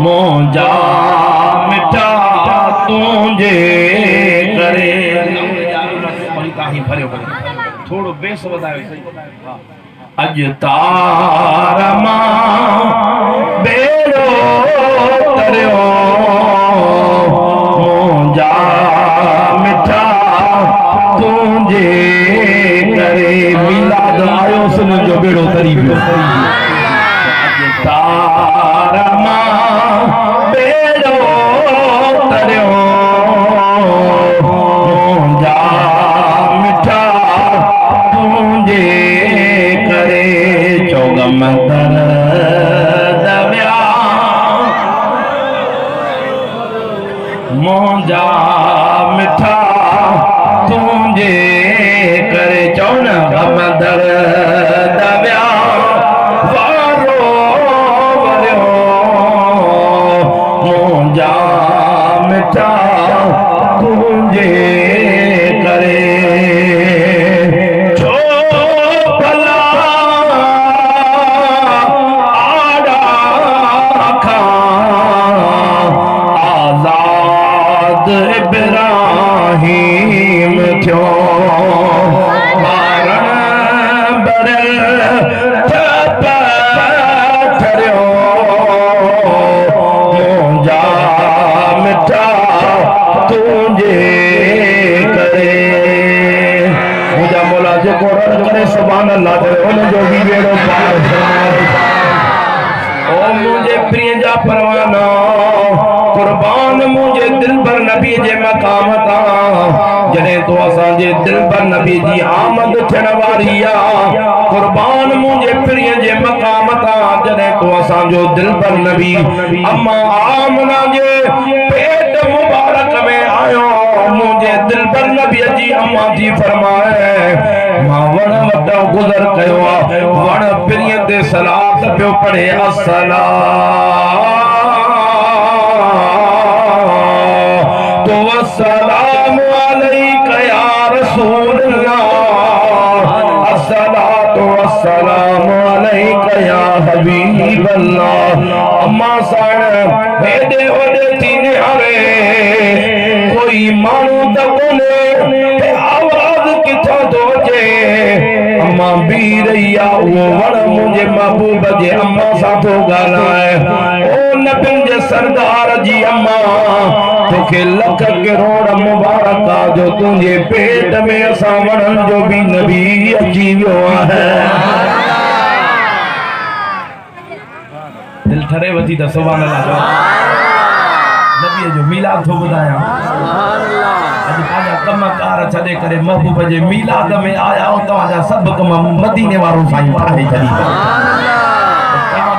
मोजा मिठा तुझे करे थोड़ो बेस वधायो अज तारा मां बेड़ो तरियो मोजा मिठा तुझे करे मिलाद आयो सुन जो बेड़ो तरी पियो तारा मां बेड़ो तरियो मोजा मिठा तुझे करे चौगम दविया मोजा मिठा तुझे करे चौन गम दविया मोजा मिठा तुझे करे छो भला आड़ा खां आज़ाद इब्राहिम थियो मारण बरल ठरियो मोजा मिठा तुझे करे मुझा मौला जेको रण करे सुभान अल्लाह करे उन जो भी बेड़ो पार ओ मुझे प्रिय जा परवाना कुर्बान मुझे दिल पर नबी जे मकाम ता जने तो असा जे दिल पर नबी जी आमद थियण वारी आ कुर्बान मुझे प्रिय जे मकाम ता जने तो असा जो दिल पर नबी अम्मा आमना जे पेट मुबारक में आयो मुझे दिल पर नबी जी अम्मा जी फरमाए मां वण वटो गुज़र कयो आ वण प्रिय ते सलात पियो पढ़े तो अस्सलाम अलैका या रसूल अल्लाह अस्सलातु वस्सलाम अलैका या हबीब अल्लाह अम्मा साण हेडे होडे थीने हरे कोई मानू त कोने आवाज किथों तो जे अम्मा बी रही आ वो वण मुझे महबूब जे अम्मा सा तो गालाए ओ नबी जे सरदार जी अम्मा तोखे लख करोड़ मुबारक जो तुझे पेट में असा वणन जो भी नबी अची वियो है दिल ठरे वधी त सुभान अल्लाह नबी जो मिलाद थो बुधाया अॼु पंहिंजा कम कार छॾे करे महबूब जे मिलाद में आया हो तव्हांजा सभु कम मदीने वारो साईं ठाहे छॾी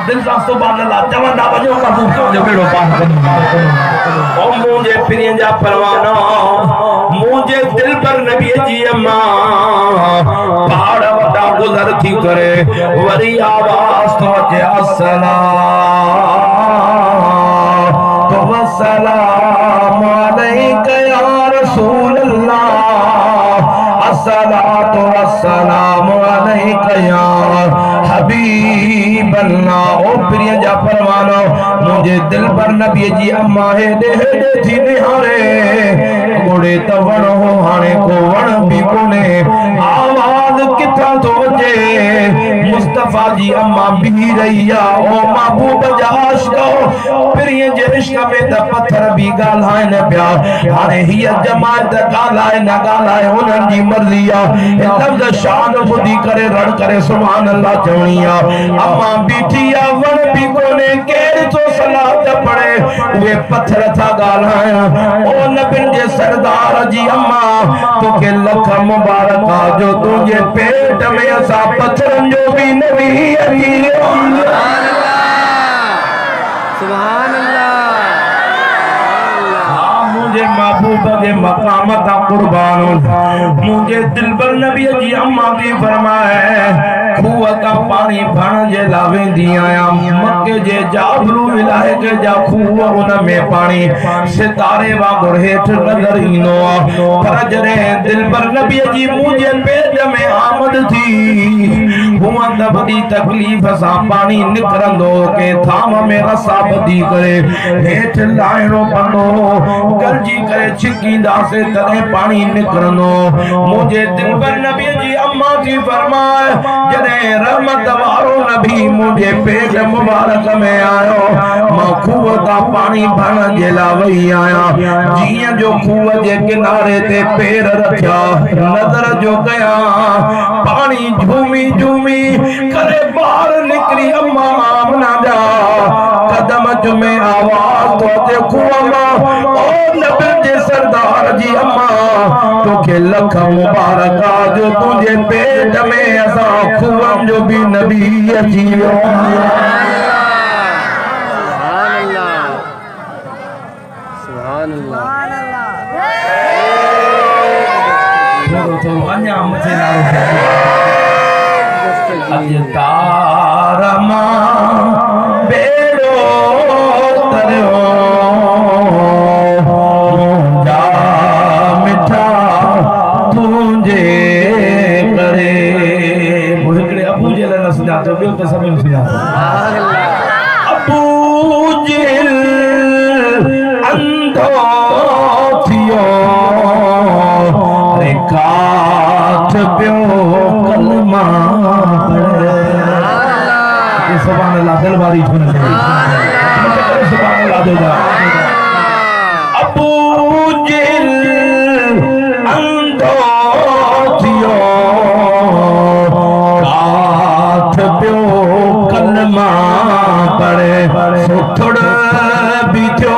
दिल सा सुभान अल्लाह चवंदा वञो महबूब जो बेड़ो पार ओ मुझे प्रिय जा परवाना मुझे दिल पर नबी जी अम्मा पहाड़ वटा गुज़र थी करे वरी आवाज तो अचे अस्सलाम अलैका या रसूल अल्लाह अस्सलातु वस्सलाम अलैका या हबीब अल्लाह ओ प्रिय जा परवानो मुझे दिल पर नबी जी अम्मा हेडे हेडे थी निहारे गोड़े त वण हो हाणे को वण भी कोने आवाज किथा तो अचे मुस्तफा जी अम्मा भी रही आ ओ महबूब जा आशिको प्रिय जे इश्क में त पत्थर भी गालाइन पिया हाणे हिय जमात गालाए न गालाए उन्हनि जी मर्ज़ी आ लफ्ज़ शान ॿुधी करे रण करे सुभान अल्लाह चवणी आ अम्मा बीठी आ वण भी कोने केर तो सलात पढ़े वे पत्थर था गालाए ओ नबी जे सरदार जी अम्मा तोखे लख मुबारक जो तुझे पेट में असा पत्थरन जो भी नबी अची सुभान अल्लाह मुझे महबूब के मकाम ता कुर्बान मुझे दिल पर नबी जी अम्मा की फरमाए खूह का पानी भरण जे लावे दी आया मक्के जे जाबलू इलाके जा खूह उन में पानी सितारे वांगुर हेठ नजर ईंदो आ पर जरे दिल पर नबी जी मुझे पेट में आमद थी हुआ त वॾी तकलीफ़ सां पानी निकिरंदो के थाम में रसा ॿधी करे हेठि लाहिणो पवंदो गलजी करे छिकींदासीं तॾहिं पानी निकिरंदो मुंहिंजे दिल पर नबी जी अम्मा जी फरमाए जॾहिं रहमत वारो नबी मुंहिंजे पेट मुबारक में आयो मां खूह तां पानी भरण जे लाइ वही आहियां जीअं जो खूह जे किनारे ते पेर रखिया नज़र जो कया पानी झूमी झूमी करे ॿाहिरि निकिरी अम्मा आमना जा कदम जुमे आवाज़ तो ते खूह मां ओ नबी जे सरदार जी अम्मा तोखे लख मुबारक जो तुझे पेट में असां खूहनि जो भी नबी अची वियो अन्या मुझे तारमा बेड़ो तरियो जा मिठा तुझे करे हिकिड़े अबू जे लाइ न सुञातो ॿियो त सभिनि सुञातो अबू जिल अंधो थियो काठ पियो कलमा पढ़े सुभान अल्लाह दिल वारी सुन सुभान अल्लाह देगा अबू जिल अंधो थियो काठ पियो कलमा पढ़े सुथड़ भी थियो